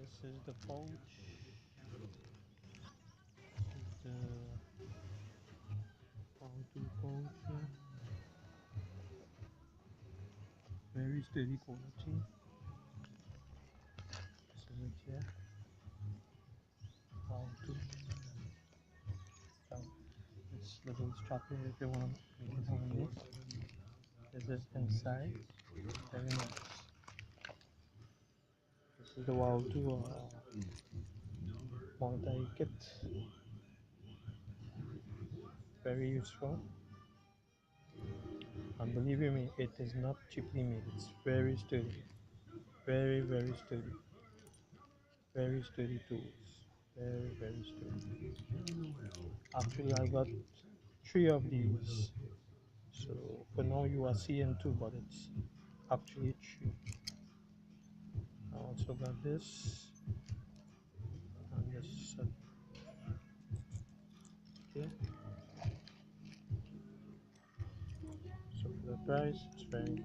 This is the pouch. This is the WOTOW pouch. Very steady quality. This is it here. WOTOW. So this little strap here if you want to make it handmade. This is inside. Very nice. This is the WOTOW multi-kit. Very useful. And believe you me, it is not cheaply made. It's very sturdy. Very, very sturdy. Very sturdy tools. Very, very sturdy. Actually, I got 3 of these. So for now you are seeing 2, but it's actually 3. I also got this and this. Okay. So for the price, it's very